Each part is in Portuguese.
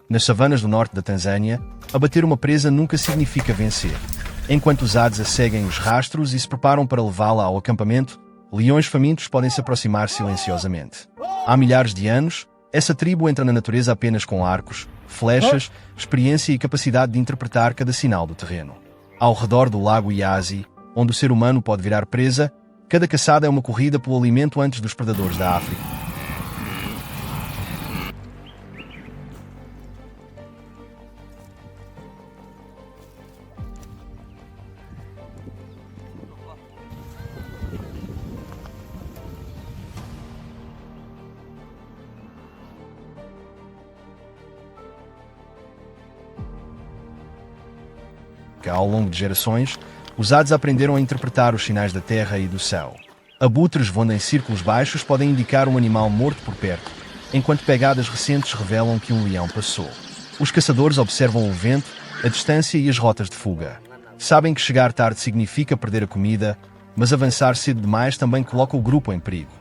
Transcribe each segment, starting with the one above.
Nas savanas do norte da Tanzânia, abater uma presa nunca significa vencer. Enquanto os Hadza seguem os rastros e se preparam para levá-la ao acampamento, leões famintos podem se aproximar silenciosamente. Há milhares de anos, essa tribo entra na natureza apenas com arcos, flechas, experiência e capacidade de interpretar cada sinal do terreno. Ao redor do lago Iasi, onde o ser humano pode virar presa, cada caçada é uma corrida pelo alimento antes dos predadores da África. Ao longo de gerações, os Hadza aprenderam a interpretar os sinais da terra e do céu. Abutres voando em círculos baixos podem indicar um animal morto por perto, enquanto pegadas recentes revelam que um leão passou. Os caçadores observam o vento, a distância e as rotas de fuga. Sabem que chegar tarde significa perder a comida, mas avançar cedo demais também coloca o grupo em perigo.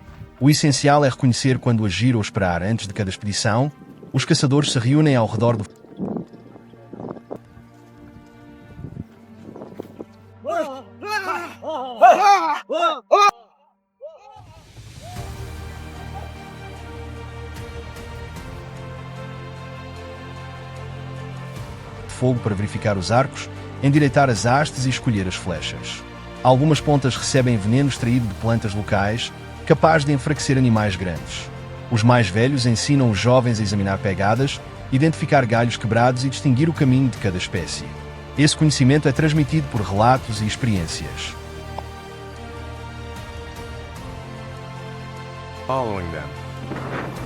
O essencial é reconhecer quando agir ou esperar. Antes de cada expedição, os caçadores se reúnem ao redor do fogo para verificar os arcos, endireitar as hastes e escolher as flechas. Algumas pontas recebem veneno extraído de plantas locais, capaz de enfraquecer animais grandes. Os mais velhos ensinam os jovens a examinar pegadas, identificar galhos quebrados e distinguir o caminho de cada espécie. Esse conhecimento é transmitido por relatos e experiências. Following them.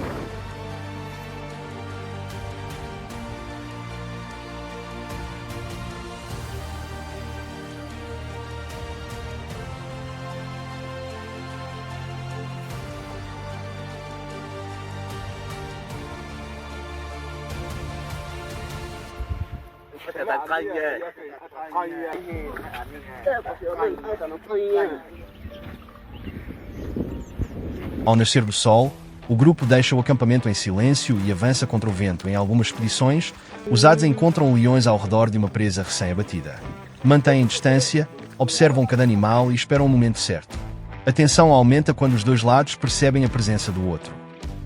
Ao nascer do sol, o grupo deixa o acampamento em silêncio e avança contra o vento. Em algumas expedições, os Hadza encontram leões ao redor de uma presa recém-abatida. Mantêm distância, observam cada animal e esperam o momento certo. A tensão aumenta quando os dois lados percebem a presença do outro.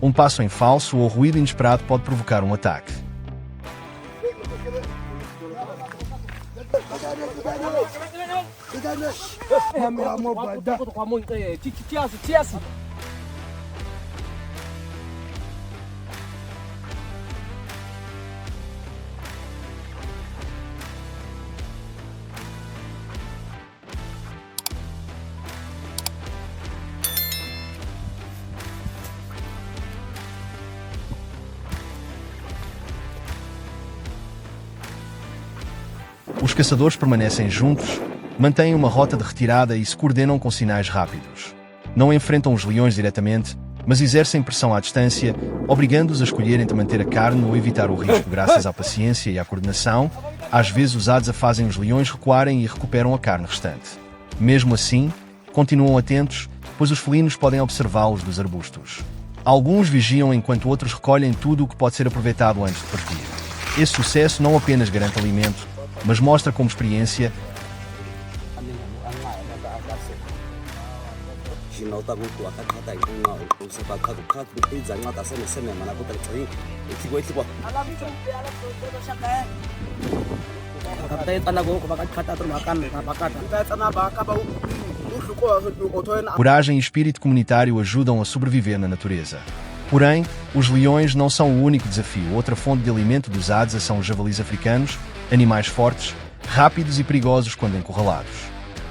Um passo em falso ou ruído inesperado pode provocar um ataque. Os caçadores permanecem juntos, mantêm uma rota de retirada e se coordenam com sinais rápidos. Não enfrentam os leões diretamente, mas exercem pressão à distância, obrigando-os a escolher entre manter a carne ou evitar o risco. Graças à paciência e à coordenação, às vezes os Hadza fazem os leões recuarem e recuperam a carne restante. Mesmo assim, continuam atentos, pois os felinos podem observá-los dos arbustos. Alguns vigiam enquanto outros recolhem tudo o que pode ser aproveitado antes de partir. Esse sucesso não apenas garante alimento, mas mostra como experiência coragem e espírito comunitário ajudam a sobreviver na natureza. Porém, os leões não são o único desafio. Outra fonte de alimento dos Hadza são os javalis africanos, animais fortes, rápidos e perigosos quando encurralados.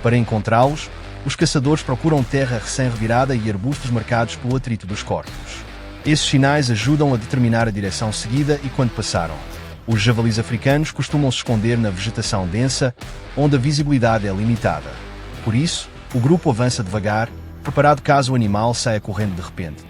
Para encontrá-los, os caçadores procuram terra recém-revirada e arbustos marcados pelo atrito dos corpos. Esses sinais ajudam a determinar a direção seguida e quando passaram. Os javalis africanos costumam se esconder na vegetação densa, onde a visibilidade é limitada. Por isso, o grupo avança devagar, preparado caso o animal saia correndo de repente.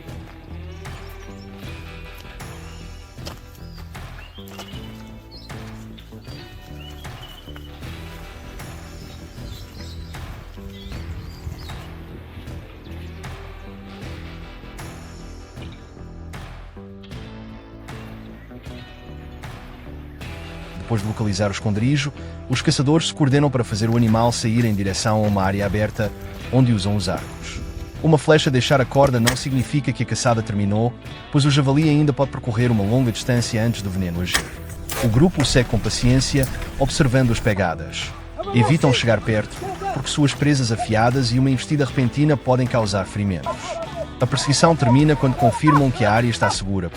Depois de localizar o esconderijo, os caçadores se coordenam para fazer o animal sair em direção a uma área aberta, onde usam os arcos. Uma flecha deixar a corda não significa que a caçada terminou, pois o javali ainda pode percorrer uma longa distância antes do veneno agir. O grupo o segue com paciência, observando as pegadas. Evitam chegar perto, porque suas presas afiadas e uma investida repentina podem causar ferimentos. A perseguição termina quando confirmam que a área está segura.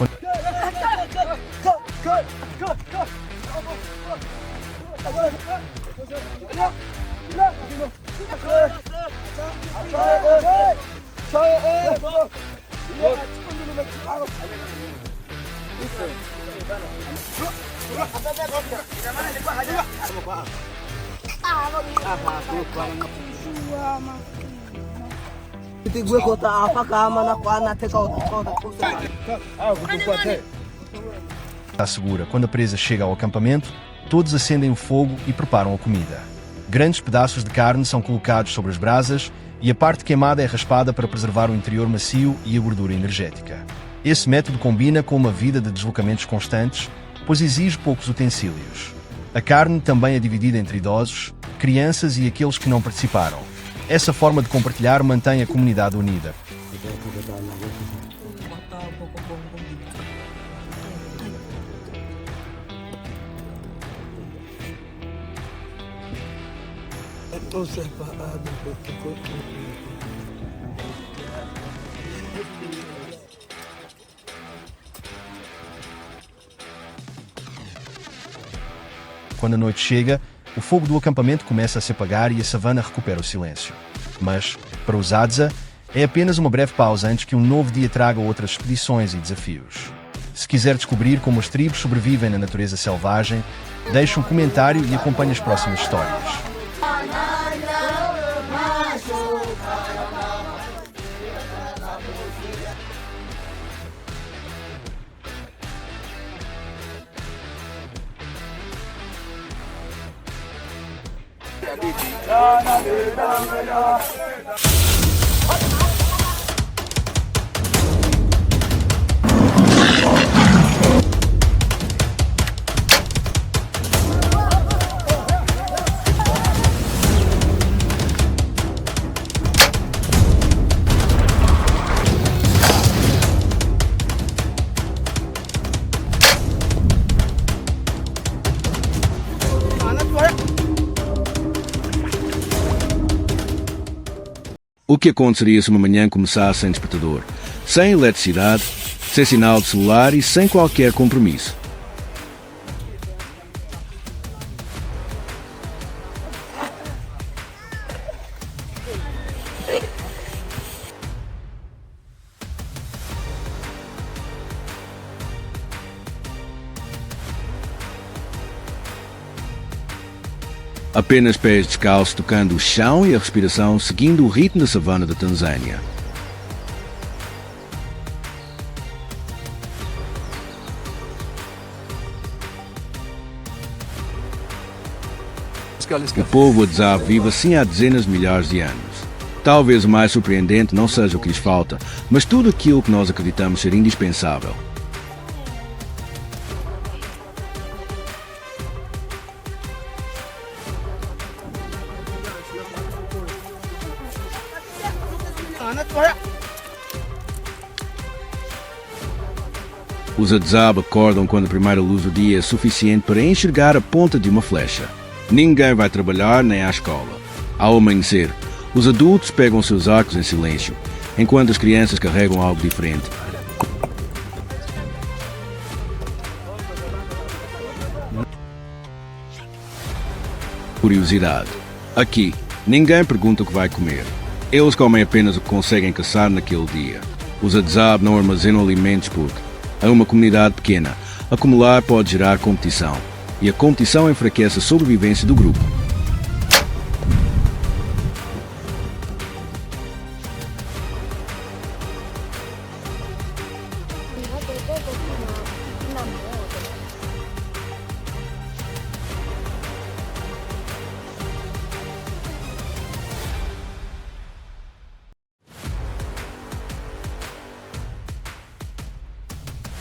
Está segura. Quando a presa chega ao acampamento, todos acendem o fogo e preparam a comida. Grandes pedaços de carne são colocados sobre as brasas e a parte queimada é raspada para preservar o interior macio e a gordura energética. Esse método combina com uma vida de deslocamentos constantes, pois exige poucos utensílios. A carne também é dividida entre idosos, crianças e aqueles que não participaram. Essa forma de compartilhar mantém a comunidade unida. Quando a noite chega, o fogo do acampamento começa a se apagar e a savana recupera o silêncio. Mas, para os Hadza, é apenas uma breve pausa antes que um novo dia traga outras expedições e desafios. Se quiser descobrir como as tribos sobrevivem na natureza selvagem, deixe um comentário e acompanhe as próximas histórias. O que aconteceria se uma manhã começasse sem despertador, sem eletricidade, sem sinal de celular e sem qualquer compromisso? Apenas pés descalços tocando o chão e a respiração seguindo o ritmo da savana da Tanzânia. O povo Hadza vive assim há dezenas de milhares de anos. Talvez o mais surpreendente não seja o que lhes falta, mas tudo aquilo que nós acreditamos ser indispensável. Os Hadza acordam quando a primeira luz do dia é suficiente para enxergar a ponta de uma flecha. Ninguém vai trabalhar nem à escola. Ao amanhecer, os adultos pegam seus arcos em silêncio, enquanto as crianças carregam algo diferente. Curiosidade. Aqui, ninguém pergunta o que vai comer. Eles comem apenas o que conseguem caçar naquele dia. Os Adzab não armazenam alimentos porque, em uma comunidade pequena, acumular pode gerar competição, e a competição enfraquece a sobrevivência do grupo.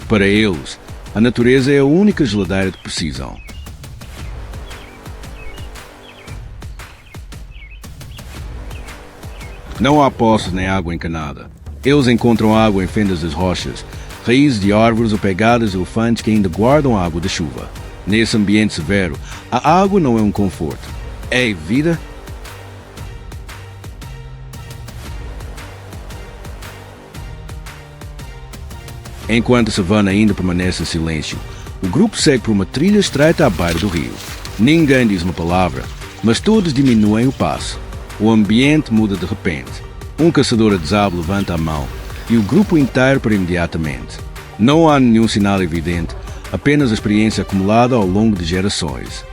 Para eles, a natureza é a única geladeira que precisam. Não há poços nem água encanada. Eles encontram água em fendas das rochas, raízes de árvores ou pegadas de elefantes que ainda guardam água da chuva. Nesse ambiente severo, a água não é um conforto, é vida. Enquanto a savana ainda permanece em silêncio, o grupo segue por uma trilha estreita à beira do rio. Ninguém diz uma palavra, mas todos diminuem o passo. O ambiente muda de repente. Um caçador Adzab levanta a mão e o grupo inteiro para imediatamente. Não há nenhum sinal evidente, apenas a experiência acumulada ao longo de gerações.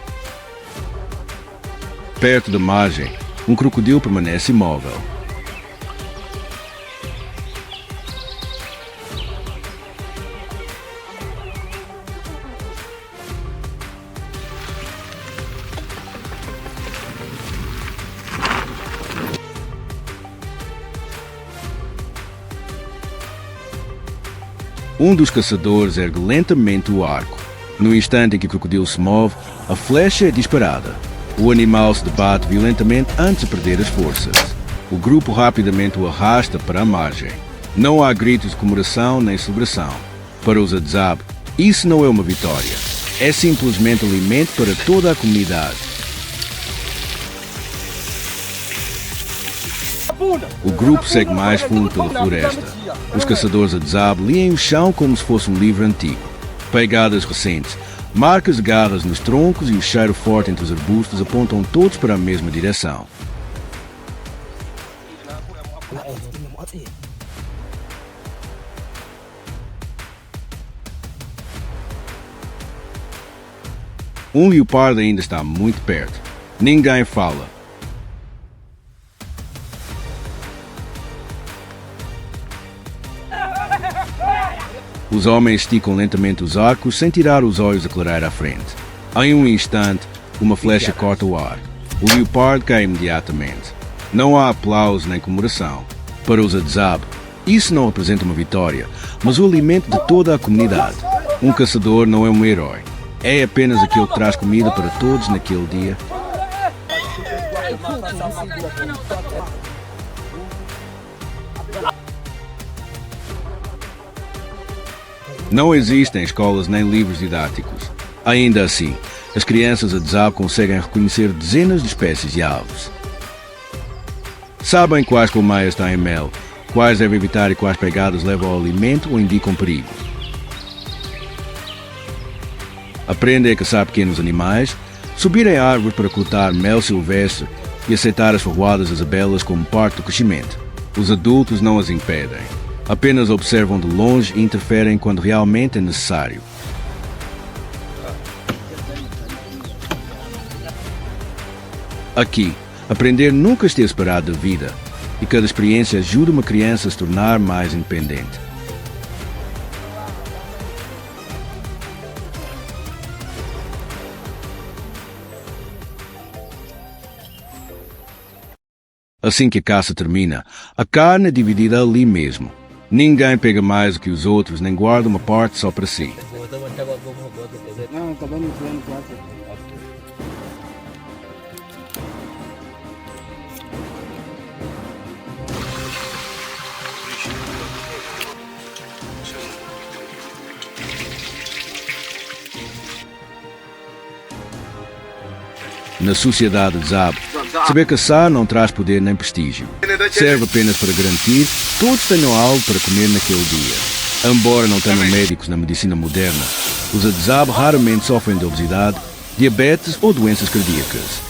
Perto da margem, um crocodilo permanece imóvel. Um dos caçadores ergue lentamente o arco. No instante em que o crocodilo se move, a flecha é disparada. O animal se debate violentamente antes de perder as forças. O grupo rapidamente o arrasta para a margem. Não há gritos de comemoração nem celebração. Para os Adzab, isso não é uma vitória. É simplesmente alimento para toda a comunidade. O grupo segue mais fundo pela floresta. Os caçadores Adzab liem o chão como se fosse um livro antigo. Pegadas recentes, marcas de garras nos troncos e o cheiro forte entre os arbustos apontam todos para a mesma direção. Um leopardo ainda está muito perto. Ninguém fala. Os homens esticam lentamente os arcos sem tirar os olhos da clareira à frente. Em um instante, uma flecha corta o ar. O leopardo cai imediatamente. Não há aplauso nem comemoração. Para os Adzab, isso não representa uma vitória, mas o alimento de toda a comunidade. Um caçador não é um herói. É apenas aquele que traz comida para todos naquele dia. Não existem escolas nem livros didáticos. Ainda assim, as crianças Adzab conseguem reconhecer dezenas de espécies de aves. Sabem quais colmeias têm mel, quais devem evitar e quais pegadas levam ao alimento ou indicam perigo. Aprendem a caçar pequenos animais, subir em árvores para coletar mel silvestre e aceitar as ferroadas das abelhas como parte do crescimento. Os adultos não as impedem. Apenas observam de longe e interferem quando realmente é necessário. Aqui, aprender nunca esteve separado da vida, e cada experiência ajuda uma criança a se tornar mais independente. Assim que a caça termina, a carne é dividida ali mesmo. Ninguém pega mais do que os outros, nem guarda uma parte só para si. Na sociedade Adzab, saber caçar não traz poder nem prestígio. Serve apenas para garantir que todos tenham algo para comer naquele dia. Embora não tenham médicos na medicina moderna, os Adzab raramente sofrem de obesidade, diabetes ou doenças cardíacas.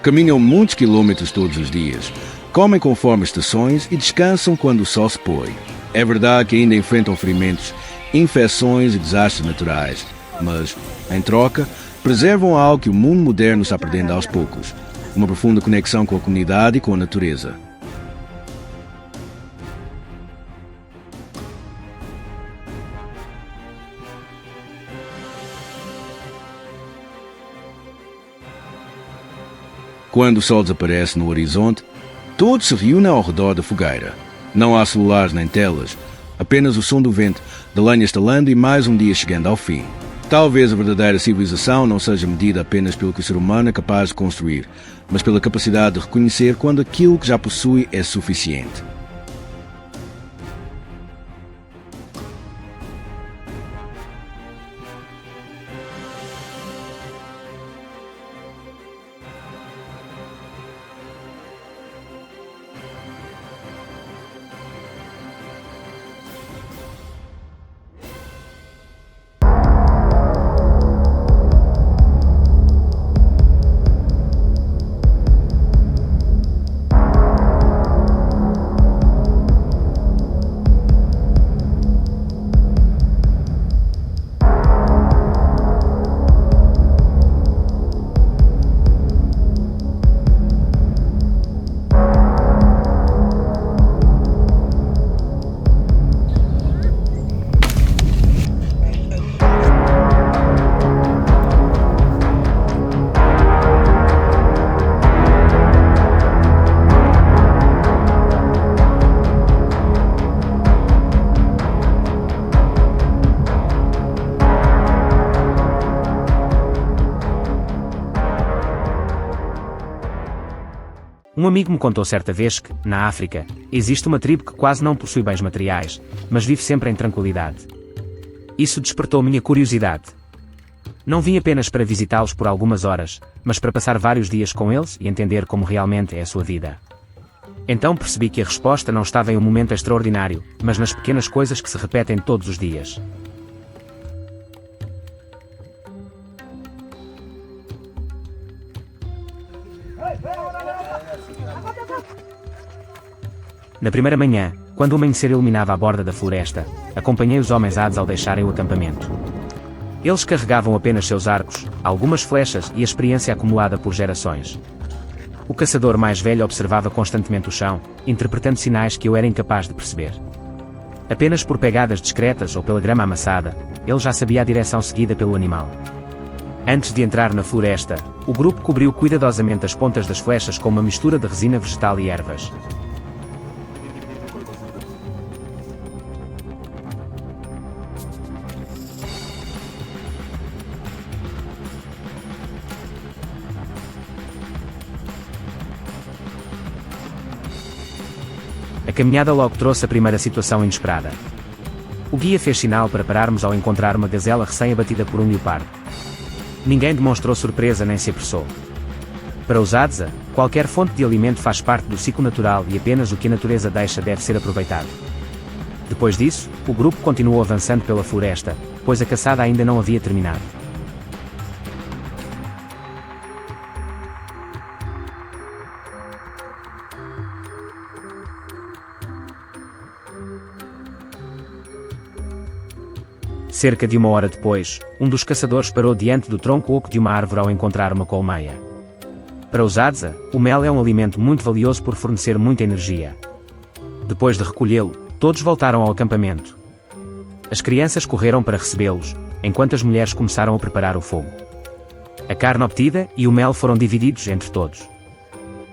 Caminham muitos quilômetros todos os dias, comem conforme estações e descansam quando o sol se põe. É verdade que ainda enfrentam ferimentos, infecções e desastres naturais, mas, em troca, preservam algo que o mundo moderno está perdendo aos poucos: uma profunda conexão com a comunidade e com a natureza. Quando o sol desaparece no horizonte, todos se reúnem ao redor da fogueira. Não há celulares nem telas, apenas o som do vento, da lenha estalando e mais um dia chegando ao fim. Talvez a verdadeira civilização não seja medida apenas pelo que o ser humano é capaz de construir, mas pela capacidade de reconhecer quando aquilo que já possui é suficiente. Um amigo me contou certa vez que, na África, existe uma tribo que quase não possui bens materiais, mas vive sempre em tranquilidade. Isso despertou minha curiosidade. Não vim apenas para visitá-los por algumas horas, mas para passar vários dias com eles e entender como realmente é a sua vida. Então percebi que a resposta não estava em um momento extraordinário, mas nas pequenas coisas que se repetem todos os dias. Na primeira manhã, quando o amanhecer iluminava a borda da floresta, acompanhei os homens Hades ao deixarem o acampamento. Eles carregavam apenas seus arcos, algumas flechas e a experiência acumulada por gerações. O caçador mais velho observava constantemente o chão, interpretando sinais que eu era incapaz de perceber. Apenas por pegadas discretas ou pela grama amassada, ele já sabia a direção seguida pelo animal. Antes de entrar na floresta, o grupo cobriu cuidadosamente as pontas das flechas com uma mistura de resina vegetal e ervas. A caminhada logo trouxe a primeira situação inesperada. O guia fez sinal para pararmos ao encontrar uma gazela recém-abatida por um leopardo. Ninguém demonstrou surpresa nem se apressou. Para os Hadza, qualquer fonte de alimento faz parte do ciclo natural e apenas o que a natureza deixa deve ser aproveitado. Depois disso, o grupo continuou avançando pela floresta, pois a caçada ainda não havia terminado. Cerca de uma hora depois, um dos caçadores parou diante do tronco oco de uma árvore ao encontrar uma colmeia. Para os Hadza, o mel é um alimento muito valioso por fornecer muita energia. Depois de recolhê-lo, todos voltaram ao acampamento. As crianças correram para recebê-los, enquanto as mulheres começaram a preparar o fogo. A carne obtida e o mel foram divididos entre todos.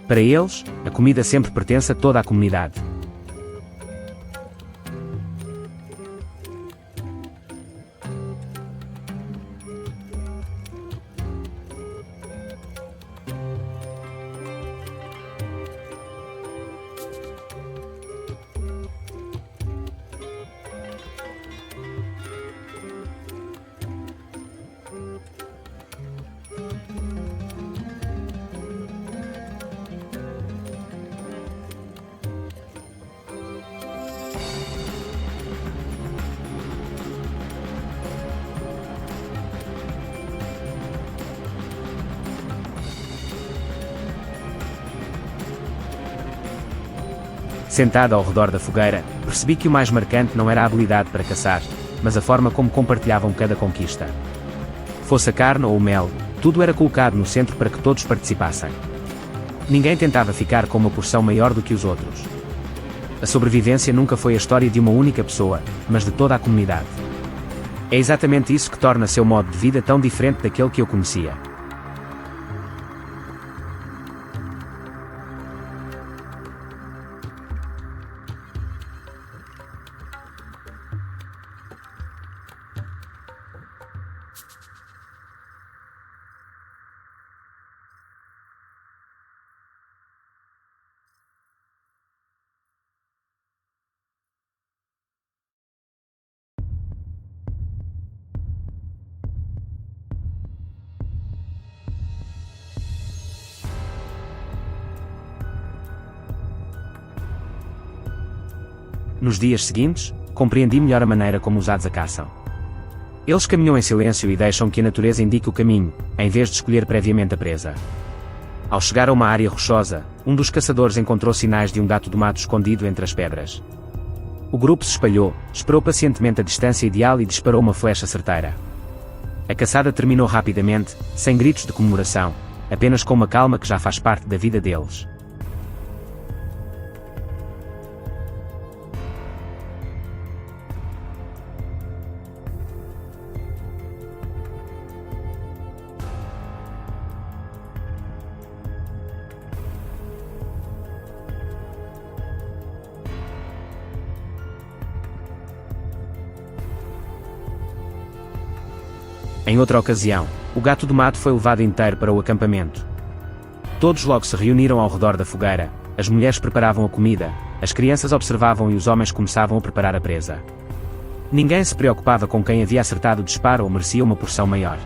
Para eles, a comida sempre pertence a toda a comunidade. Sentada ao redor da fogueira, percebi que o mais marcante não era a habilidade para caçar, mas a forma como compartilhavam cada conquista. Fosse a carne ou o mel, tudo era colocado no centro para que todos participassem. Ninguém tentava ficar com uma porção maior do que os outros. A sobrevivência nunca foi a história de uma única pessoa, mas de toda a comunidade. É exatamente isso que torna seu modo de vida tão diferente daquele que eu conhecia. Nos dias seguintes, compreendi melhor a maneira como os Hadza caçam. Eles caminham em silêncio e deixam que a natureza indique o caminho, em vez de escolher previamente a presa. Ao chegar a uma área rochosa, um dos caçadores encontrou sinais de um gato do mato escondido entre as pedras. O grupo se espalhou, esperou pacientemente a distância ideal e disparou uma flecha certeira. A caçada terminou rapidamente, sem gritos de comemoração, apenas com uma calma que já faz parte da vida deles. Em outra ocasião, o gato do mato foi levado inteiro para o acampamento. Todos logo se reuniram ao redor da fogueira, as mulheres preparavam a comida, as crianças observavam e os homens começavam a preparar a presa. Ninguém se preocupava com quem havia acertado o disparo ou merecia uma porção maior.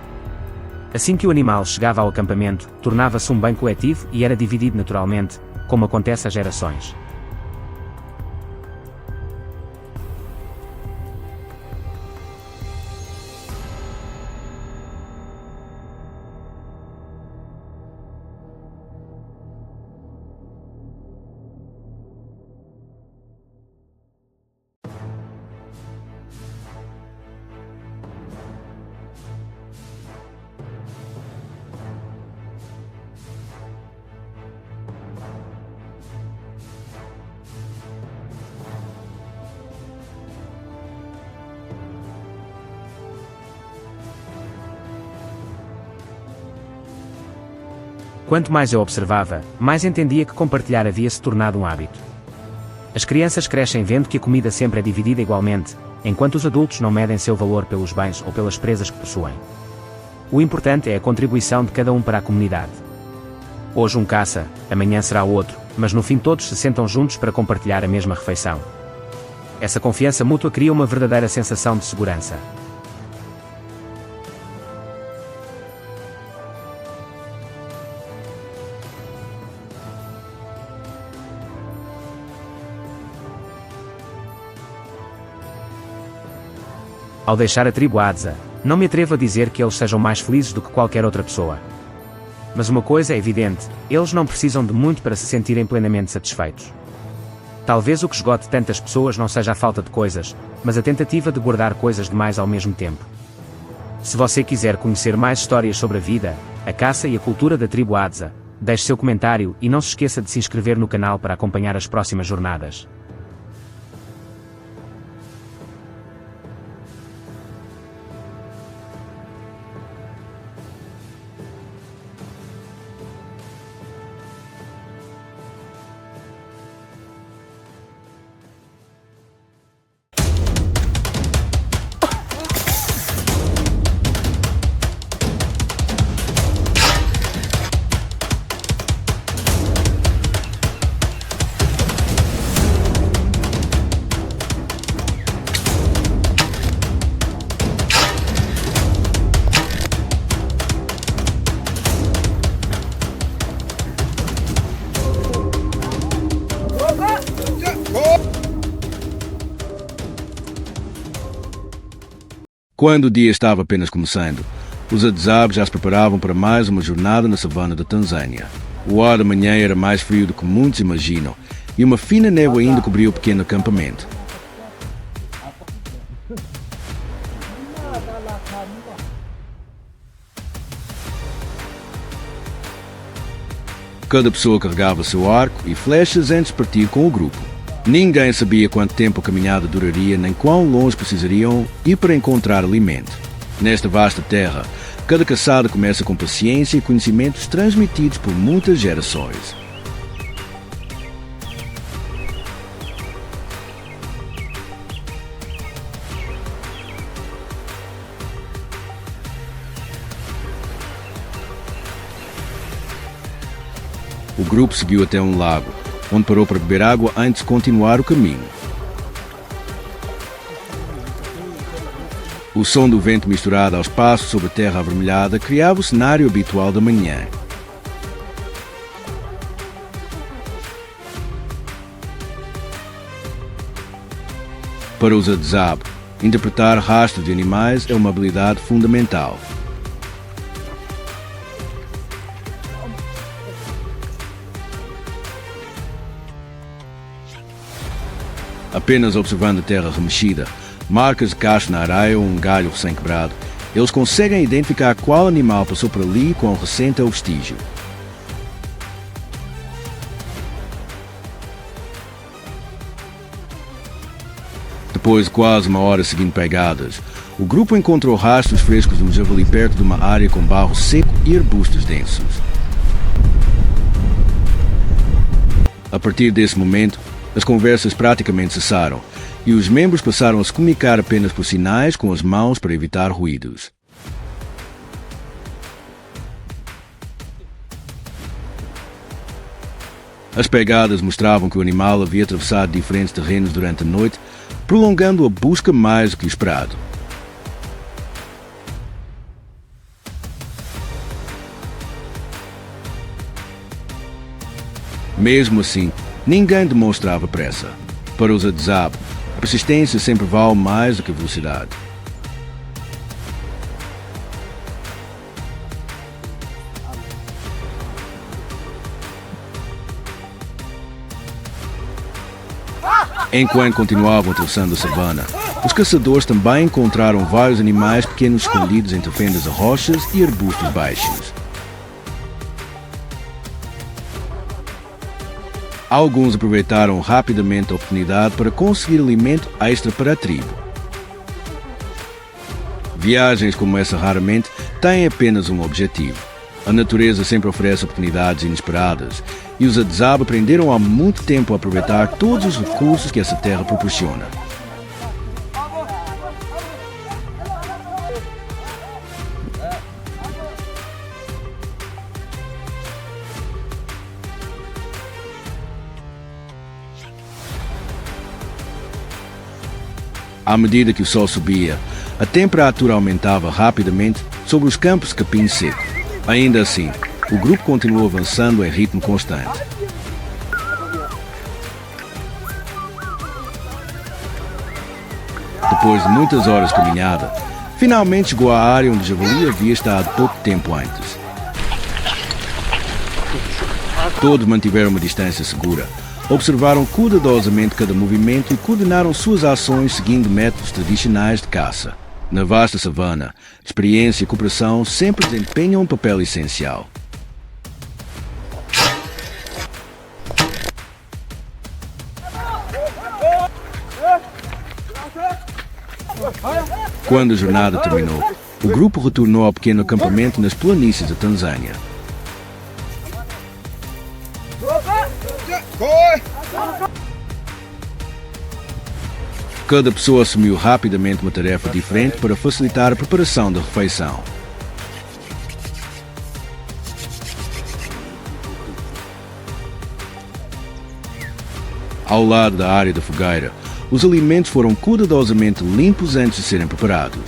Assim que o animal chegava ao acampamento, tornava-se um bem coletivo e era dividido naturalmente, como acontece há gerações. Quanto mais eu observava, mais entendia que compartilhar havia se tornado um hábito. As crianças crescem vendo que a comida sempre é dividida igualmente, enquanto os adultos não medem seu valor pelos bens ou pelas presas que possuem. O importante é a contribuição de cada um para a comunidade. Hoje um caça, amanhã será outro, mas no fim todos se sentam juntos para compartilhar a mesma refeição. Essa confiança mútua cria uma verdadeira sensação de segurança. Ao deixar a tribo Hadza, não me atrevo a dizer que eles sejam mais felizes do que qualquer outra pessoa. Mas uma coisa é evidente, eles não precisam de muito para se sentirem plenamente satisfeitos. Talvez o que esgote tantas pessoas não seja a falta de coisas, mas a tentativa de guardar coisas demais ao mesmo tempo. Se você quiser conhecer mais histórias sobre a vida, a caça e a cultura da tribo Hadza, deixe seu comentário e não se esqueça de se inscrever no canal para acompanhar as próximas jornadas. Quando o dia estava apenas começando, os Hadzabe já se preparavam para mais uma jornada na savana da Tanzânia. O ar da manhã era mais frio do que muitos imaginam, e uma fina névoa ainda cobriu o pequeno acampamento. Cada pessoa carregava seu arco e flechas antes de partir com o grupo. Ninguém sabia quanto tempo a caminhada duraria nem quão longe precisariam ir para encontrar alimento. Nesta vasta terra, cada caçada começa com paciência e conhecimentos transmitidos por muitas gerações. O grupo seguiu até um lago, onde parou para beber água antes de continuar o caminho. O som do vento misturado aos passos sobre a terra avermelhada criava o cenário habitual da manhã. Para os Adzab, interpretar rastros de animais é uma habilidade fundamental. Apenas observando a terra remexida, marcas de cacho na areia ou um galho recém-quebrado, eles conseguem identificar qual animal passou por ali e quão recente é o vestígio. Depois de quase uma hora seguindo pegadas, o grupo encontrou rastros frescos de um javali perto de uma área com barro seco e arbustos densos. A partir desse momento, as conversas praticamente cessaram e os membros passaram a se comunicar apenas por sinais com as mãos para evitar ruídos. As pegadas mostravam que o animal havia atravessado diferentes terrenos durante a noite, prolongando a busca mais do que o esperado. Mesmo assim, ninguém demonstrava pressa. Para os Adzab, a persistência sempre vale mais do que a velocidade. Enquanto continuavam atravessando a savana, os caçadores também encontraram vários animais pequenos escondidos entre fendas de rochas e arbustos baixos. Alguns aproveitaram rapidamente a oportunidade para conseguir alimento extra para a tribo. Viagens como essa raramente têm apenas um objetivo. A natureza sempre oferece oportunidades inesperadas e os Adzab aprenderam há muito tempo a aproveitar todos os recursos que essa terra proporciona. À medida que o sol subia, a temperatura aumentava rapidamente sobre os campos de capim seco. Ainda assim, o grupo continuou avançando em ritmo constante. Depois de muitas horas de caminhada, finalmente chegou à área onde o javali havia estado pouco tempo antes. Todos mantiveram uma distância segura. Observaram cuidadosamente cada movimento e coordenaram suas ações seguindo métodos tradicionais de caça. Na vasta savana, experiência e cooperação sempre desempenham um papel essencial. Quando a jornada terminou, o grupo retornou ao pequeno acampamento nas planícies da Tanzânia. Cada pessoa assumiu rapidamente uma tarefa diferente para facilitar a preparação da refeição. Ao lado da área da fogueira, os alimentos foram cuidadosamente limpos antes de serem preparados.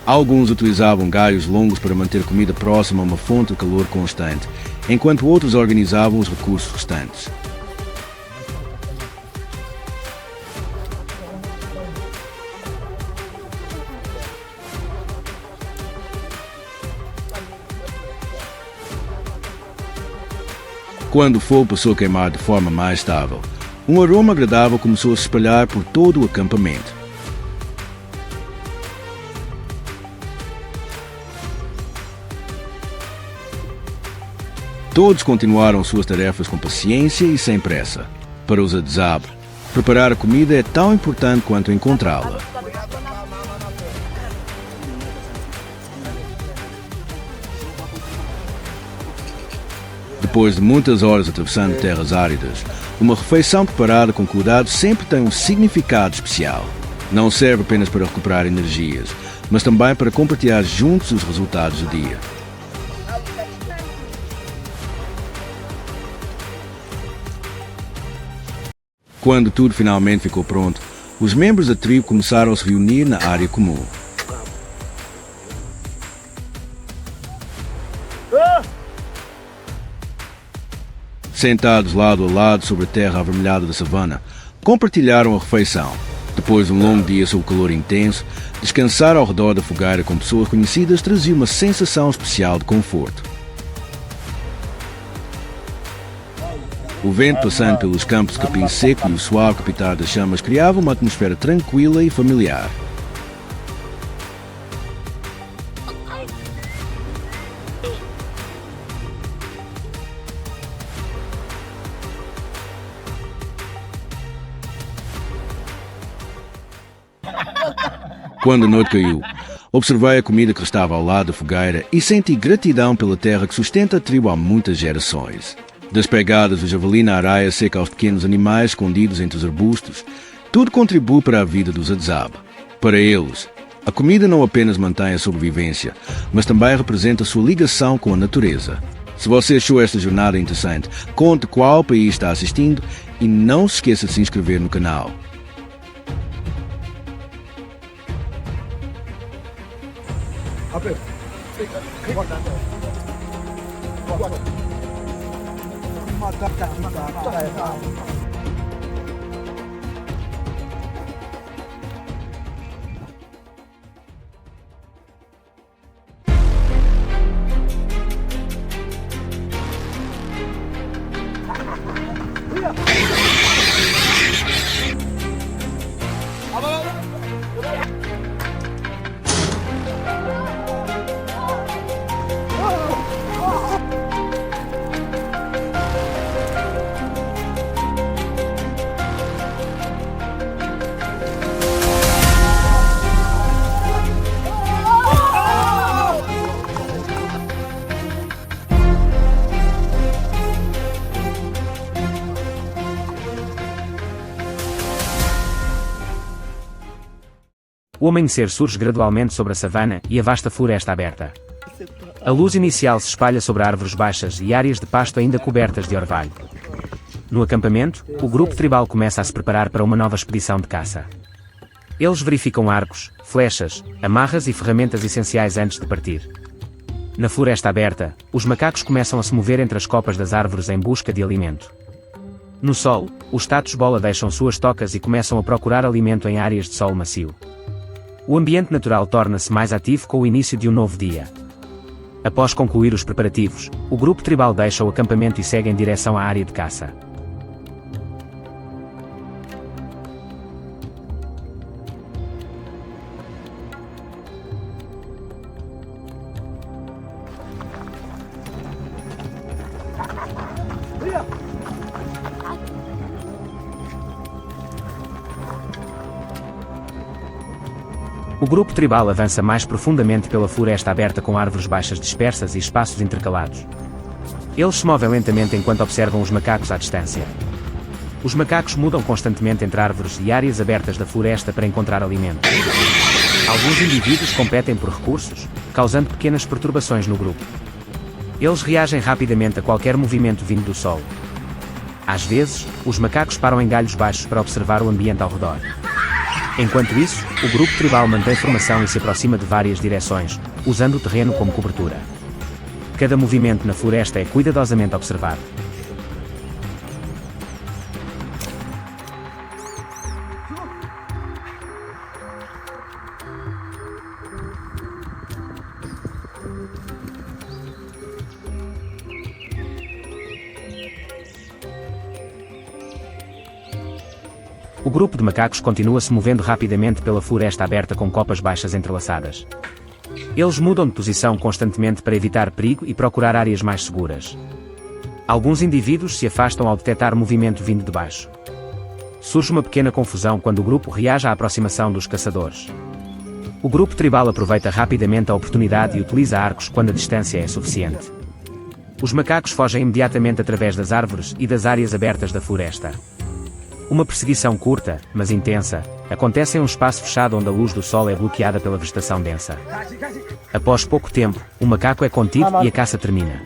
Alguns utilizavam galhos longos para manter a comida próxima a uma fonte de calor constante, enquanto outros organizavam os recursos restantes. Quando o fogo passou a queimar de forma mais estável, Um aroma agradável começou a se espalhar por todo o acampamento. Todos continuaram suas tarefas com paciência e sem pressa. Para os Adzab, preparar a comida é tão importante quanto encontrá-la. Depois de muitas horas atravessando terras áridas, uma refeição preparada com cuidado sempre tem um significado especial. Não serve apenas para recuperar energias, mas também para compartilhar juntos os resultados do dia. Quando tudo finalmente ficou pronto, os membros da tribo começaram a se reunir na área comum. Sentados lado a lado sobre a terra avermelhada da savana, compartilharam a refeição. Depois de um longo dia sob calor intenso, descansar ao redor da fogueira com pessoas conhecidas trazia uma sensação especial de conforto. O vento passando pelos campos de capim seco e o suave crepitar das chamas criavam uma atmosfera tranquila e familiar. Quando a noite caiu, observei a comida que estava ao lado da fogueira e senti gratidão pela terra que sustenta a tribo há muitas gerações. Das pegadas do javali na areia seca aos pequenos animais escondidos entre os arbustos, tudo contribui para a vida dos Adzab. Para eles, a comida não apenas mantém a sobrevivência, mas também representa a sua ligação com a natureza. Se você achou esta jornada interessante, conte qual país está assistindo e não se esqueça de se inscrever no canal. O amanhecer surge gradualmente sobre a savana e a vasta floresta aberta. A luz inicial se espalha sobre árvores baixas e áreas de pasto ainda cobertas de orvalho. No acampamento, o grupo tribal começa a se preparar para uma nova expedição de caça. Eles verificam arcos, flechas, amarras e ferramentas essenciais antes de partir. Na floresta aberta, os macacos começam a se mover entre as copas das árvores em busca de alimento. No solo, os tatus-bola deixam suas tocas e começam a procurar alimento em áreas de solo macio. O ambiente natural torna-se mais ativo com o início de um novo dia. Após concluir os preparativos, o grupo tribal deixa o acampamento e segue em direção à área de caça. O grupo tribal avança mais profundamente pela floresta aberta com árvores baixas dispersas e espaços intercalados. Eles se movem lentamente enquanto observam os macacos à distância. Os macacos mudam constantemente entre árvores e áreas abertas da floresta para encontrar alimento. Alguns indivíduos competem por recursos, causando pequenas perturbações no grupo. Eles reagem rapidamente a qualquer movimento vindo do solo. Às vezes, os macacos param em galhos baixos para observar o ambiente ao redor. Enquanto isso, o grupo tribal mantém formação e se aproxima de várias direções, usando o terreno como cobertura. Cada movimento na floresta é cuidadosamente observado. O grupo de macacos continua se movendo rapidamente pela floresta aberta com copas baixas entrelaçadas. Eles mudam de posição constantemente para evitar perigo e procurar áreas mais seguras. Alguns indivíduos se afastam ao detectar movimento vindo de baixo. Surge uma pequena confusão quando o grupo reage à aproximação dos caçadores. O grupo tribal aproveita rapidamente a oportunidade e utiliza arcos quando a distância é suficiente. Os macacos fogem imediatamente através das árvores e das áreas abertas da floresta. Uma perseguição curta, mas intensa, acontece em um espaço fechado onde a luz do sol é bloqueada pela vegetação densa. Após pouco tempo, o macaco é contido e a caça termina.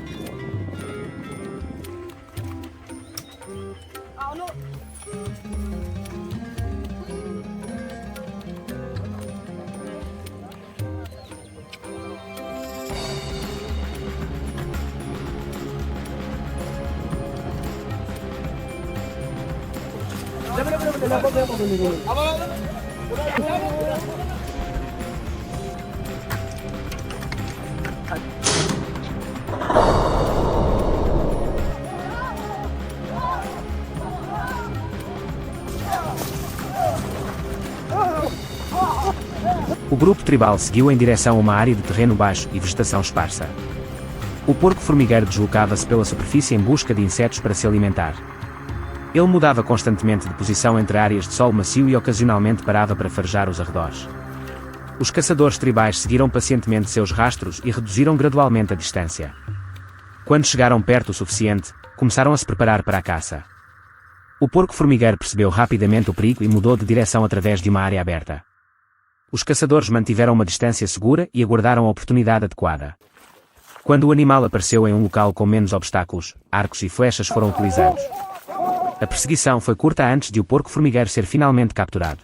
O grupo tribal seguiu em direção a uma área de terreno baixo e vegetação esparsa. O porco formigueiro deslocava-se pela superfície em busca de insetos para se alimentar. Ele mudava constantemente de posição entre áreas de solo macio e ocasionalmente parava para farejar os arredores. Os caçadores tribais seguiram pacientemente seus rastros e reduziram gradualmente a distância. Quando chegaram perto o suficiente, começaram a se preparar para a caça. O porco formigueiro percebeu rapidamente o perigo e mudou de direção através de uma área aberta. Os caçadores mantiveram uma distância segura e aguardaram a oportunidade adequada. Quando o animal apareceu em um local com menos obstáculos, arcos e flechas foram utilizados. A perseguição foi curta antes de o porco formigueiro ser finalmente capturado.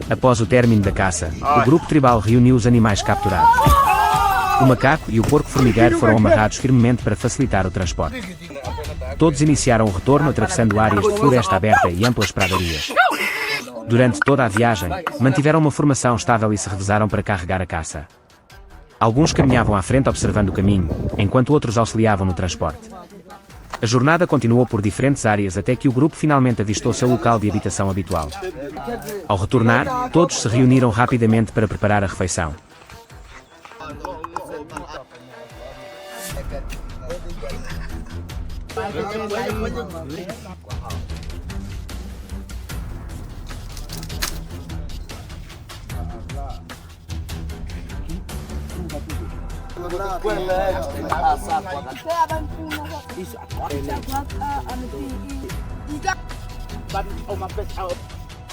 Após o término da caça, o grupo tribal reuniu os animais capturados. O macaco e o porco formigueiro foram amarrados firmemente para facilitar o transporte. Todos iniciaram o retorno atravessando áreas de floresta aberta e amplas pradarias. Durante toda a viagem, mantiveram uma formação estável e se revezaram para carregar a caça. Alguns caminhavam à frente observando o caminho, enquanto outros auxiliavam no transporte. A jornada continuou por diferentes áreas até que o grupo finalmente avistou seu local de habitação habitual. Ao retornar, todos se reuniram rapidamente para preparar a refeição.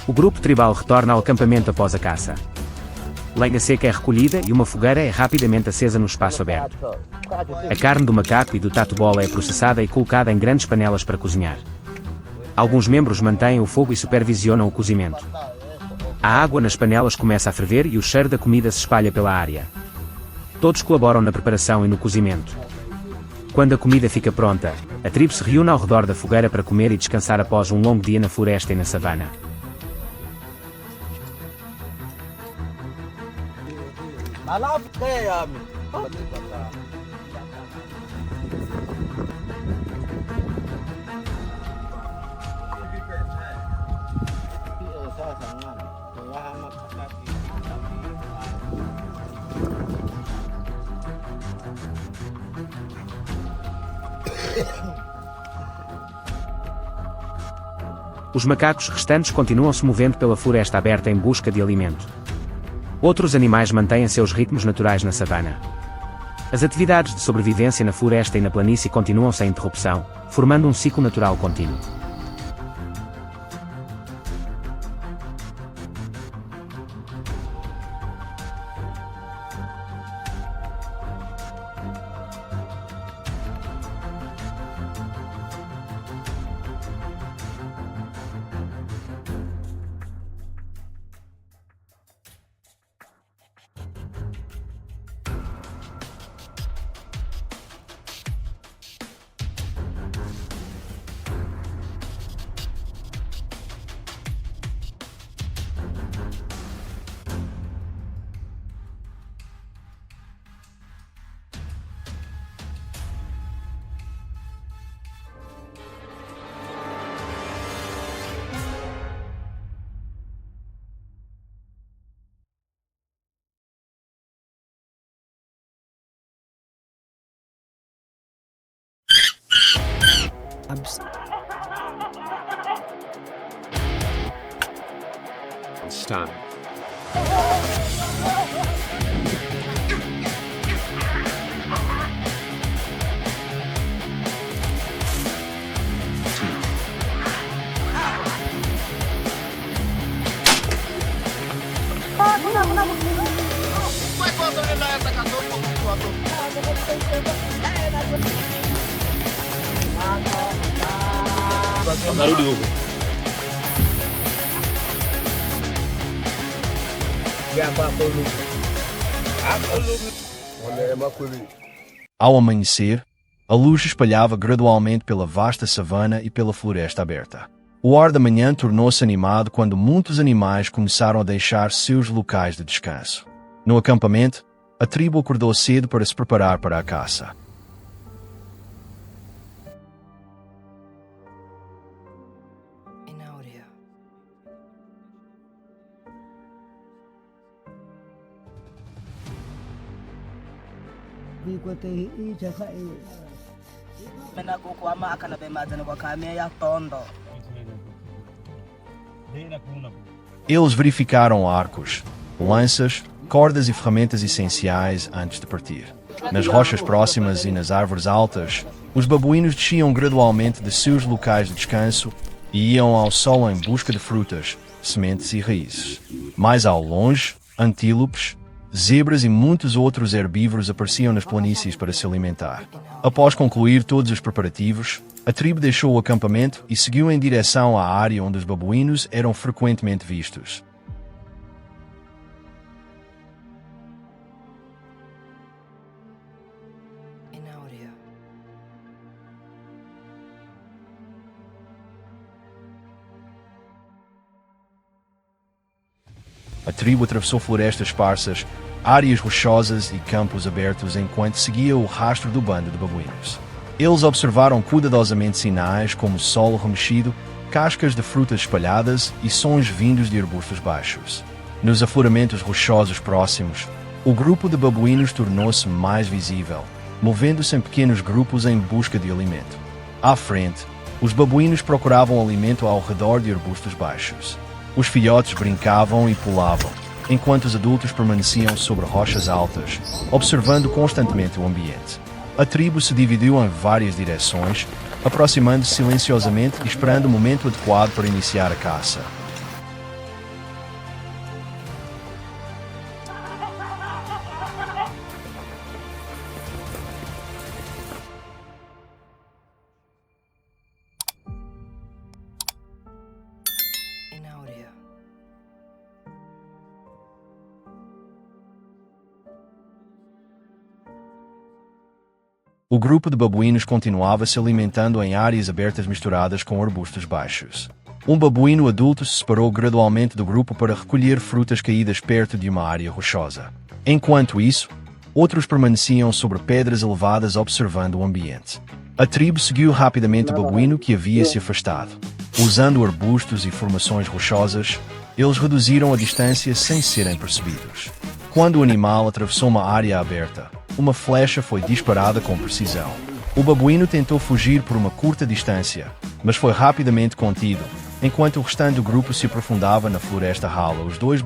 O grupo tribal retorna ao acampamento após a caça. Lenha seca é recolhida e uma fogueira é rapidamente acesa no espaço aberto. A carne do macaco e do tatu-bola é processada e colocada em grandes panelas para cozinhar. Alguns membros mantêm o fogo e supervisionam o cozimento. A água nas panelas começa a ferver e o cheiro da comida se espalha pela área. Todos colaboram na preparação e no cozimento. Quando a comida fica pronta, a tribo se reúne ao redor da fogueira para comer e descansar após um longo dia na floresta e na savana. Os macacos restantes continuam se movendo pela floresta aberta em busca de alimento. Outros animais mantêm seus ritmos naturais na savana. As atividades de sobrevivência na floresta e na planície continuam sem interrupção, formando um ciclo natural contínuo. Stun. Narudi huko. Ao amanhecer, a luz espalhava gradualmente pela vasta savana e pela floresta aberta. O ar da manhã tornou-se animado quando muitos animais começaram a deixar seus locais de descanso. No acampamento, a tribo acordou cedo para se preparar para a caça. Eles verificaram arcos, lanças, cordas e ferramentas essenciais antes de partir. Nas rochas próximas e nas árvores altas, os babuínos desciam gradualmente de seus locais de descanso e iam ao solo em busca de frutas, sementes e raízes. Mais ao longe, antílopes, zebras e muitos outros herbívoros apareciam nas planícies para se alimentar. Após concluir todos os preparativos, a tribo deixou o acampamento e seguiu em direção à área onde os babuínos eram frequentemente vistos. A tribo atravessou florestas esparsas, áreas rochosas e campos abertos enquanto seguia o rastro do bando de babuínos. Eles observaram cuidadosamente sinais como solo remexido, cascas de frutas espalhadas e sons vindos de arbustos baixos. Nos afloramentos rochosos próximos, o grupo de babuínos tornou-se mais visível, movendo-se em pequenos grupos em busca de alimento. À frente, os babuínos procuravam alimento ao redor de arbustos baixos. Os filhotes brincavam e pulavam, enquanto os adultos permaneciam sobre rochas altas, observando constantemente o ambiente. A tribo se dividiu em várias direções, aproximando-se silenciosamente e esperando o momento adequado para iniciar a caça. O grupo de babuínos continuava se alimentando em áreas abertas misturadas com arbustos baixos. Um babuíno adulto se separou gradualmente do grupo para recolher frutas caídas perto de uma área rochosa. Enquanto isso, outros permaneciam sobre pedras elevadas observando o ambiente. A tribo seguiu rapidamente o babuíno que havia se afastado. Usando arbustos e formações rochosas, eles reduziram a distância sem serem percebidos. Quando o animal atravessou uma área aberta, uma flecha foi disparada com precisão. O babuíno tentou fugir por uma curta distância, mas foi rapidamente contido. Enquanto o restante do grupo se aprofundava na floresta rala, os dois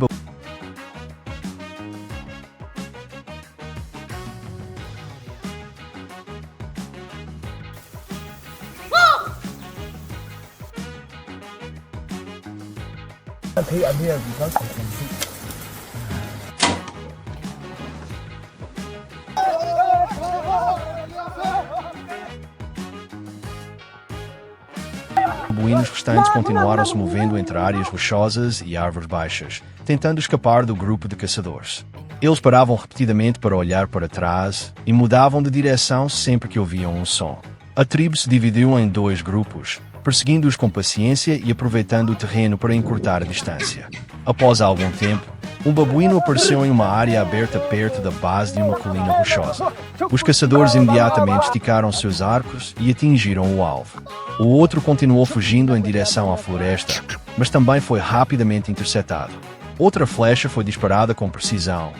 babuínos restantes continuaram se movendo entre áreas rochosas e árvores baixas, tentando escapar do grupo de caçadores. Eles paravam repetidamente para olhar para trás e mudavam de direção sempre que ouviam um som. A tribo se dividiu em dois grupos, perseguindo-os com paciência e aproveitando o terreno para encurtar a distância. Após algum tempo, um babuíno apareceu em uma área aberta perto da base de uma colina rochosa. Os caçadores imediatamente esticaram seus arcos e atingiram o alvo. O outro continuou fugindo em direção à floresta, mas também foi rapidamente interceptado. Outra flecha foi disparada com precisão.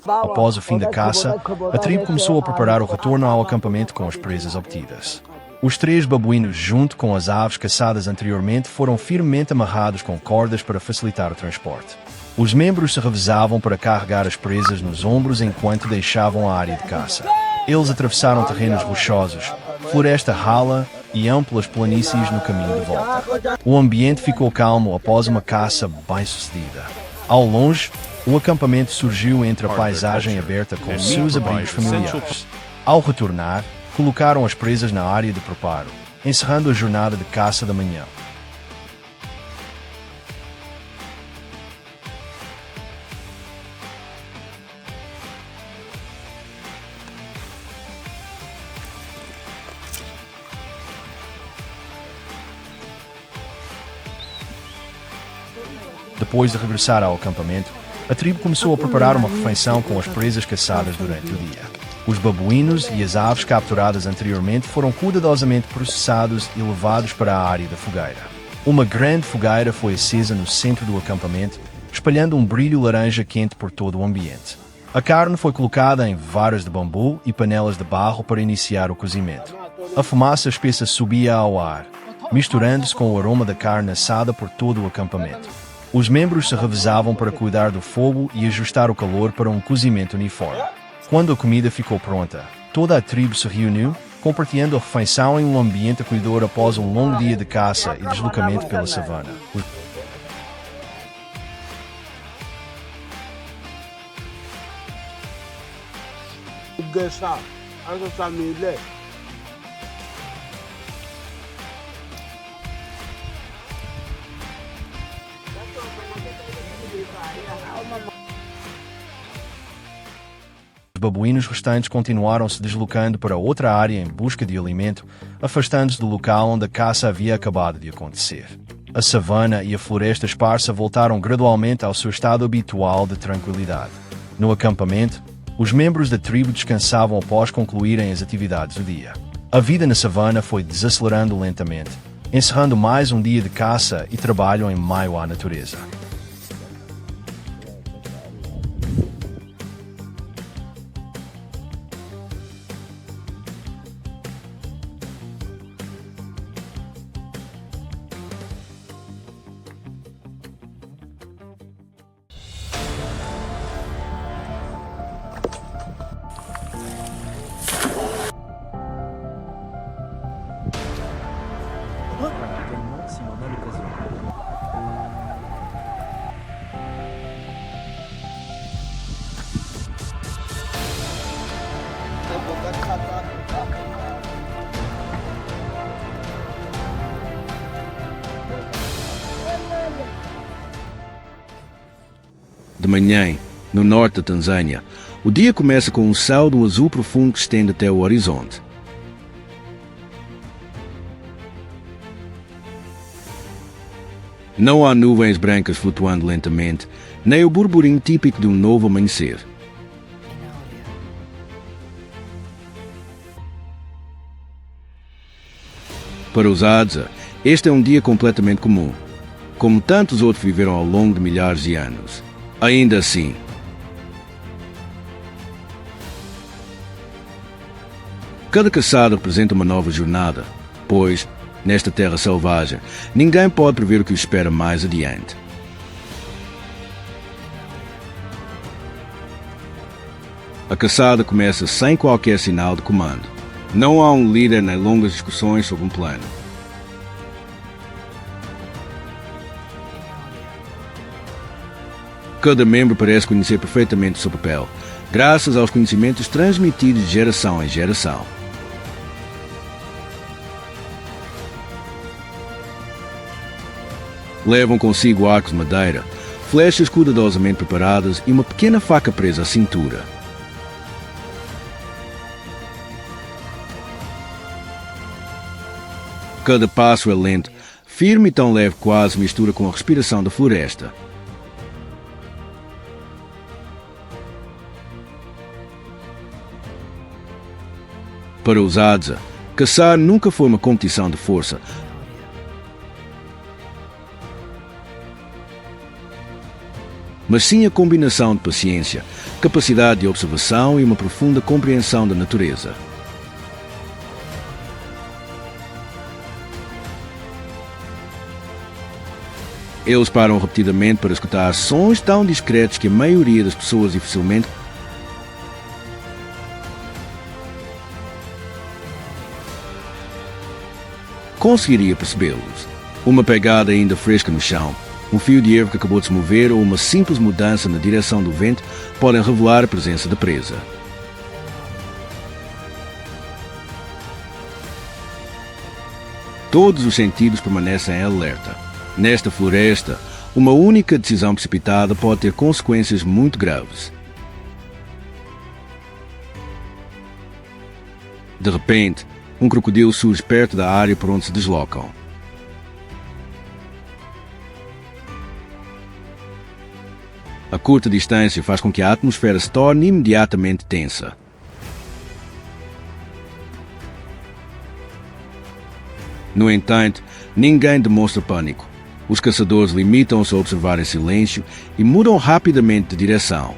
Após o fim da caça, a tribo começou a preparar o retorno ao acampamento com as presas obtidas. Os 3 babuínos, junto com as aves caçadas anteriormente, foram firmemente amarrados com cordas para facilitar o transporte. Os membros se revezavam para carregar as presas nos ombros enquanto deixavam a área de caça. Eles atravessaram terrenos rochosos, floresta rala e amplas planícies no caminho de volta. O ambiente ficou calmo após uma caça bem-sucedida. Ao longe, o acampamento surgiu entre a paisagem aberta com seus abrigos familiares. Ao retornar, colocaram as presas na área de preparo, encerrando a jornada de caça da manhã. Depois de regressar ao acampamento, a tribo começou a preparar uma refeição com as presas caçadas durante o dia. Os babuínos e as aves capturadas anteriormente foram cuidadosamente processados e levados para a área da fogueira. Uma grande fogueira foi acesa no centro do acampamento, espalhando um brilho laranja quente por todo o ambiente. A carne foi colocada em varas de bambu e panelas de barro para iniciar o cozimento. A fumaça espessa subia ao ar, misturando-se com o aroma da carne assada por todo o acampamento. Os membros se revezavam para cuidar do fogo e ajustar o calor para um cozimento uniforme. Quando a comida ficou pronta, toda a tribo se reuniu, compartilhando a refeição em um ambiente acolhedor após um longo dia de caça e deslocamento pela savana. Os babuínos restantes continuaram se deslocando para outra área em busca de alimento, afastando-se do local onde a caça havia acabado de acontecer. A savana e a floresta esparsa voltaram gradualmente ao seu estado habitual de tranquilidade. No acampamento, os membros da tribo descansavam após concluírem as atividades do dia. A vida na savana foi desacelerando lentamente, encerrando mais um dia de caça e trabalho em meio à natureza. De manhã, no norte da Tanzânia, o dia começa com um céu de um azul profundo que estende até o horizonte. Não há nuvens brancas flutuando lentamente, nem o burburinho típico de um novo amanhecer. Para os Hadza, este é um dia completamente comum, como tantos outros viveram ao longo de milhares de anos. Ainda assim, cada caçada representa uma nova jornada, pois, nesta terra selvagem, ninguém pode prever o que o espera mais adiante. A caçada começa sem qualquer sinal de comando. Não há um líder nem longas discussões sobre um plano. Cada membro parece conhecer perfeitamente o seu papel, graças aos conhecimentos transmitidos de geração em geração. Levam consigo arcos de madeira, flechas cuidadosamente preparadas e uma pequena faca presa à cintura. Cada passo é lento, firme e tão leve quase mistura com a respiração da floresta. Para os Hadza, caçar nunca foi uma competição de força, mas sim a combinação de paciência, capacidade de observação e uma profunda compreensão da natureza. Eles param repetidamente para escutar sons tão discretos que a maioria das pessoas dificilmente conseguiria percebê-los. Uma pegada ainda fresca no chão, um fio de erva que acabou de se mover ou uma simples mudança na direção do vento podem revelar a presença da presa. Todos os sentidos permanecem em alerta. Nesta floresta, uma única decisão precipitada pode ter consequências muito graves. De repente, um crocodilo surge perto da área por onde se deslocam. A curta distância faz com que a atmosfera se torne imediatamente tensa. No entanto, ninguém demonstra pânico. Os caçadores limitam-se a observar em silêncio e mudam rapidamente de direção.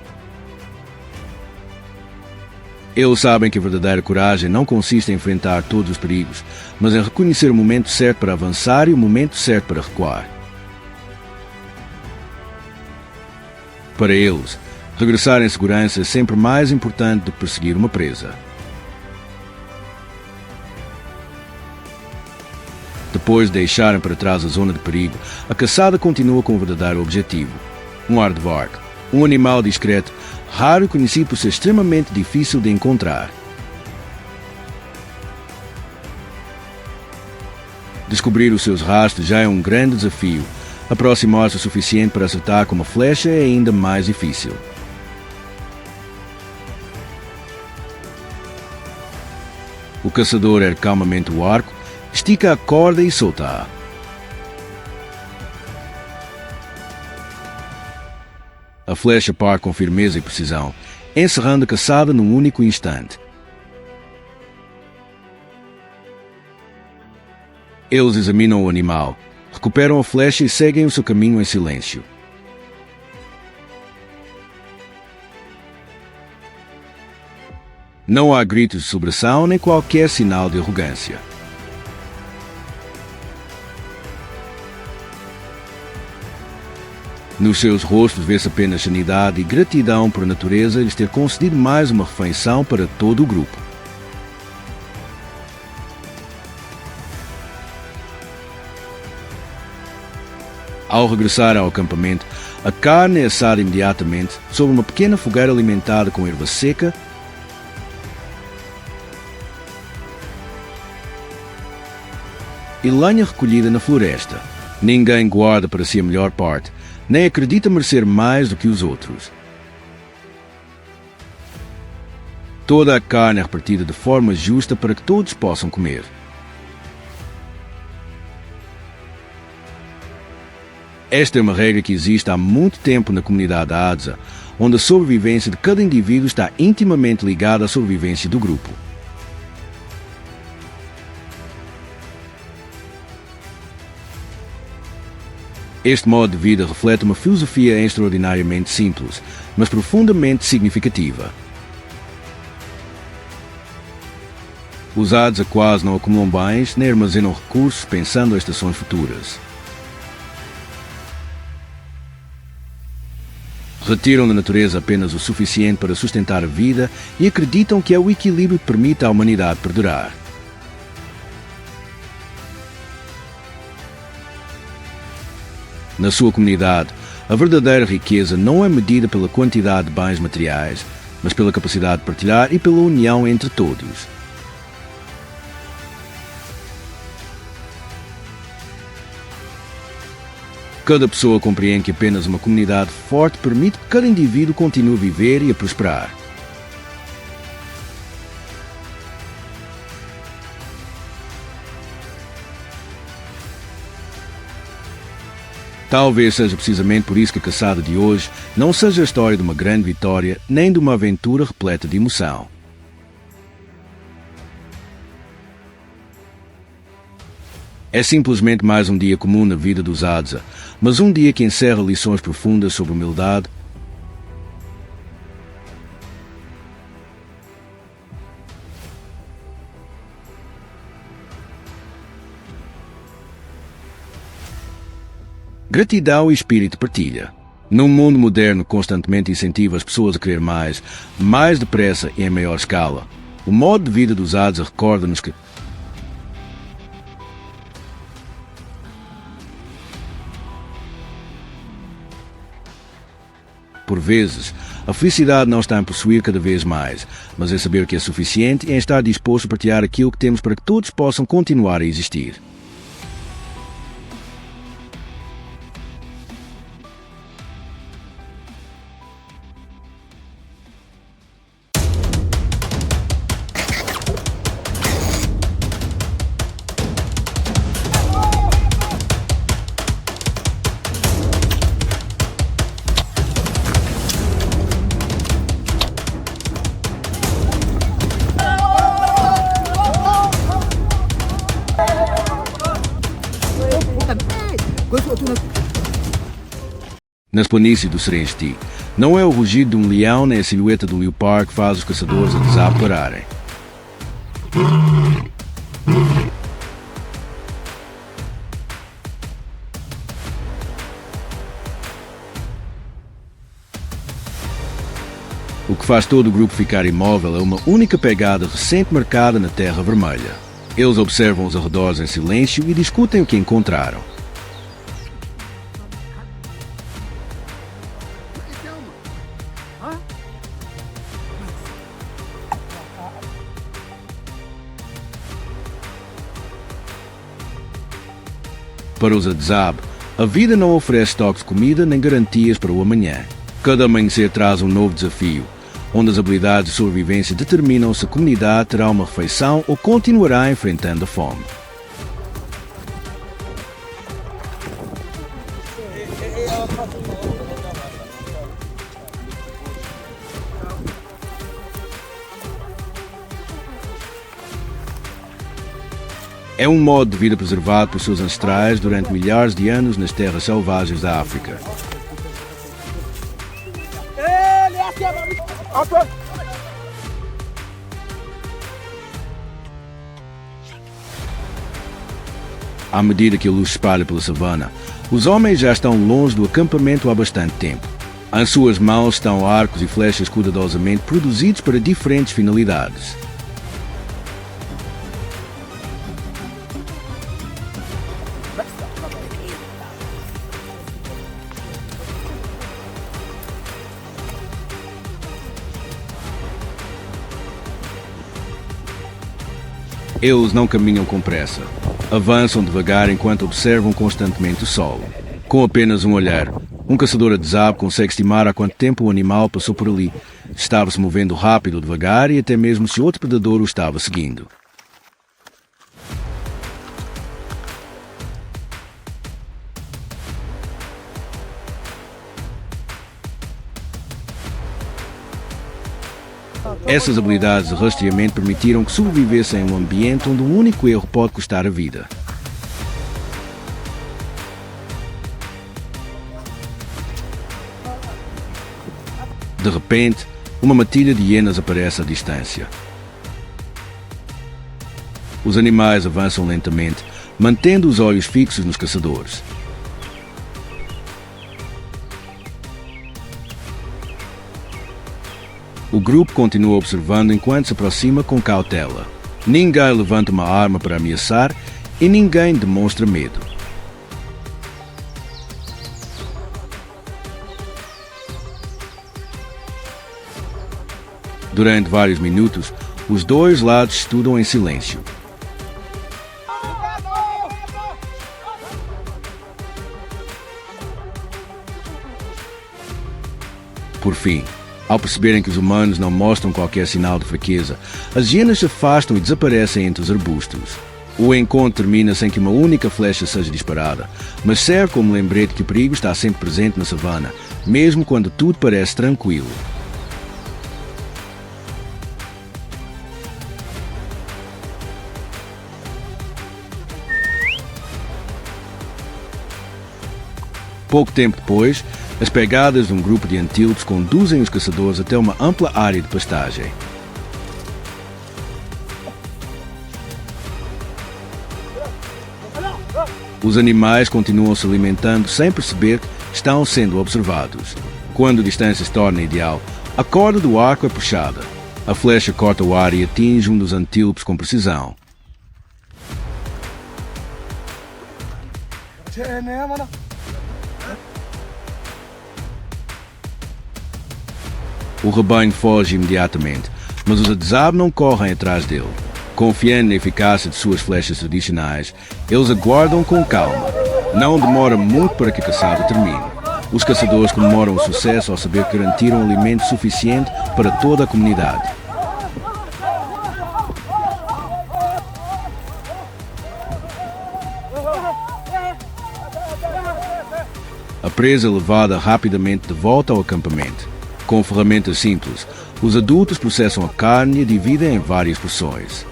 Eles sabem que a verdadeira coragem não consiste em enfrentar todos os perigos, mas em reconhecer o momento certo para avançar e o momento certo para recuar. Para eles, regressar em segurança é sempre mais importante do que perseguir uma presa. Depois de deixarem para trás a zona de perigo, a caçada continua com o verdadeiro objetivo: um aardvark, um animal discreto, raro e conhecido por ser extremamente difícil de encontrar. Descobrir os seus rastros já é um grande desafio. Aproximar-se o suficiente para acertar com uma flecha é ainda mais difícil. O caçador ergue calmamente o arco, estica a corda e solta-a. A flecha parte com firmeza e precisão, encerrando a caçada num único instante. Eles examinam o animal, recuperam a flecha e seguem o seu caminho em silêncio. Não há gritos de sobressalto nem qualquer sinal de arrogância. Nos seus rostos vê-se apenas sanidade e gratidão por a natureza lhes ter concedido mais uma refeição para todo o grupo. Ao regressar ao acampamento, a carne é assada imediatamente sobre uma pequena fogueira alimentada com erva seca e lenha recolhida na floresta. Ninguém guarda para si a melhor parte, nem acredita merecer mais do que os outros. Toda a carne é repartida de forma justa para que todos possam comer. Esta é uma regra que existe há muito tempo na comunidade Hadza, onde a sobrevivência de cada indivíduo está intimamente ligada à sobrevivência do grupo. Este modo de vida reflete uma filosofia extraordinariamente simples, mas profundamente significativa. Os Hadza quase não acumulam bens nem armazenam recursos pensando em estações futuras. Retiram da natureza apenas o suficiente para sustentar a vida e acreditam que é o equilíbrio que permite à humanidade perdurar. Na sua comunidade, a verdadeira riqueza não é medida pela quantidade de bens materiais, mas pela capacidade de partilhar e pela união entre todos. Cada pessoa compreende que apenas uma comunidade forte permite que cada indivíduo continue a viver e a prosperar. Talvez seja precisamente por isso que a caçada de hoje não seja a história de uma grande vitória, nem de uma aventura repleta de emoção. É simplesmente mais um dia comum na vida dos Hadza, mas um dia que encerra lições profundas sobre humildade, gratidão e espírito de partilha. Num mundo moderno que constantemente incentiva as pessoas a querer mais depressa e em maior escala, o modo de vida dos Hadza recorda-nos que por vezes, a felicidade não está em possuir cada vez mais, mas em saber que é suficiente e em estar disposto a partilhar aquilo que temos para que todos possam continuar a existir. Nas planícies do Serengeti, não é o rugido de um leão nem a silhueta do leopardo que faz os caçadores a Dzab pararem. O que faz todo o grupo ficar imóvel é uma única pegada recente marcada na terra vermelha. Eles observam os arredores em silêncio e discutem o que encontraram. Para os Dzab, a vida não oferece estoques de comida nem garantias para o amanhã. Cada amanhecer traz um novo desafio, onde as habilidades de sobrevivência determinam se a comunidade terá uma refeição ou continuará enfrentando a fome. É um modo de vida preservado por seus ancestrais durante milhares de anos nas terras selvagens da África. À medida que a luz se espalha pela savana, os homens já estão longe do acampamento há bastante tempo. Em suas mãos estão arcos e flechas cuidadosamente produzidos para diferentes finalidades. Eles não caminham com pressa. Avançam devagar enquanto observam constantemente o solo. Com apenas um olhar, um caçador Dzab consegue estimar há quanto tempo o animal passou por ali. Estava se movendo rápido ou devagar e até mesmo se outro predador o estava seguindo. Essas habilidades de rastreamento permitiram que sobrevivessem em um ambiente onde um único erro pode custar a vida. De repente, uma matilha de hienas aparece à distância. Os animais avançam lentamente, mantendo os olhos fixos nos caçadores. O grupo continua observando enquanto se aproxima com cautela. Ninguém levanta uma arma para ameaçar e ninguém demonstra medo. Durante vários minutos, os dois lados estudam em silêncio. Por fim, ao perceberem que os humanos não mostram qualquer sinal de fraqueza, as hienas se afastam e desaparecem entre os arbustos. O encontro termina sem que uma única flecha seja disparada, mas serve como lembrete que o perigo está sempre presente na savana, mesmo quando tudo parece tranquilo. Pouco tempo depois, as pegadas de um grupo de antílopes conduzem os caçadores até uma ampla área de pastagem. Os animais continuam se alimentando sem perceber que estão sendo observados. Quando a distância se torna ideal, a corda do arco é puxada. A flecha corta o ar e atinge um dos antílopes com precisão. O rebanho foge imediatamente, mas os Adzab não correm atrás dele. Confiando na eficácia de suas flechas tradicionais, eles aguardam com calma. Não demora muito para que a caçada termine. Os caçadores comemoram o sucesso ao saber que garantiram alimento suficiente para toda a comunidade. A presa é levada rapidamente de volta ao acampamento. Com ferramentas simples, os adultos processam a carne e a dividem em várias porções.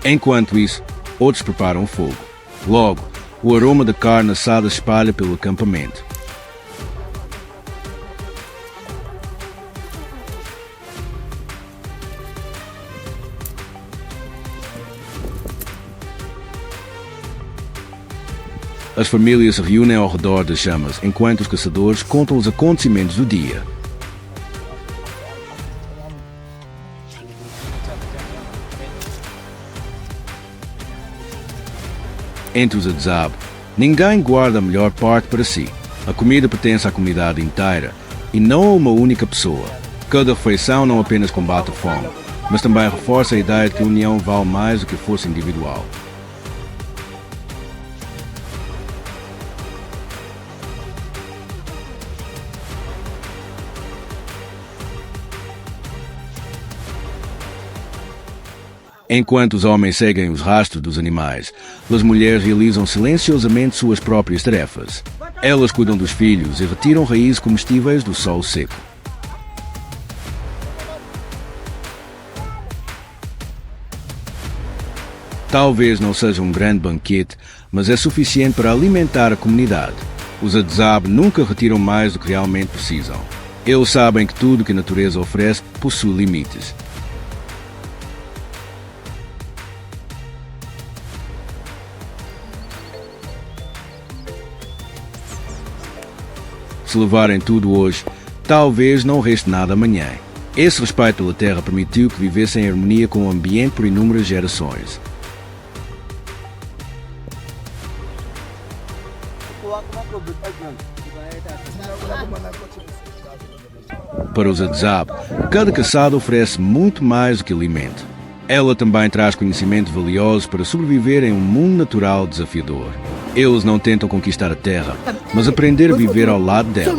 Enquanto isso, outros preparam o fogo. Logo, o aroma da carne assada espalha pelo acampamento. As famílias se reúnem ao redor das chamas, enquanto os caçadores contam os acontecimentos do dia. Entre os Adzab, ninguém guarda a melhor parte para si. A comida pertence à comunidade inteira e não a uma única pessoa. Cada refeição não apenas combate a fome, mas também reforça a ideia de que a união vale mais do que a força individual. Enquanto os homens seguem os rastros dos animais, as mulheres realizam silenciosamente suas próprias tarefas. Elas cuidam dos filhos e retiram raízes comestíveis do solo seco. Talvez não seja um grande banquete, mas é suficiente para alimentar a comunidade. Os Adzab nunca retiram mais do que realmente precisam. Eles sabem que tudo que a natureza oferece possui limites. Se levarem tudo hoje, talvez não reste nada amanhã. Esse respeito pela terra permitiu que vivessem em harmonia com o ambiente por inúmeras gerações. Para os Adzab, cada caçada oferece muito mais do que alimento. Ela também traz conhecimento valioso para sobreviver em um mundo natural desafiador. Eles não tentam conquistar a terra, mas aprender a viver ao lado dela.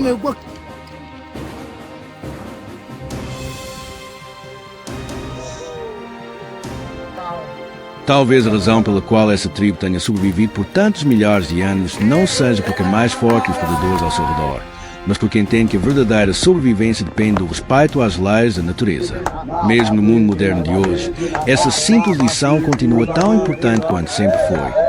Talvez a razão pela qual essa tribo tenha sobrevivido por tantos milhares de anos não seja porque é mais forte que os predadores ao seu redor, mas porque entende que a verdadeira sobrevivência depende do respeito às leis da natureza. Mesmo no mundo moderno de hoje, essa simples lição continua tão importante quanto sempre foi.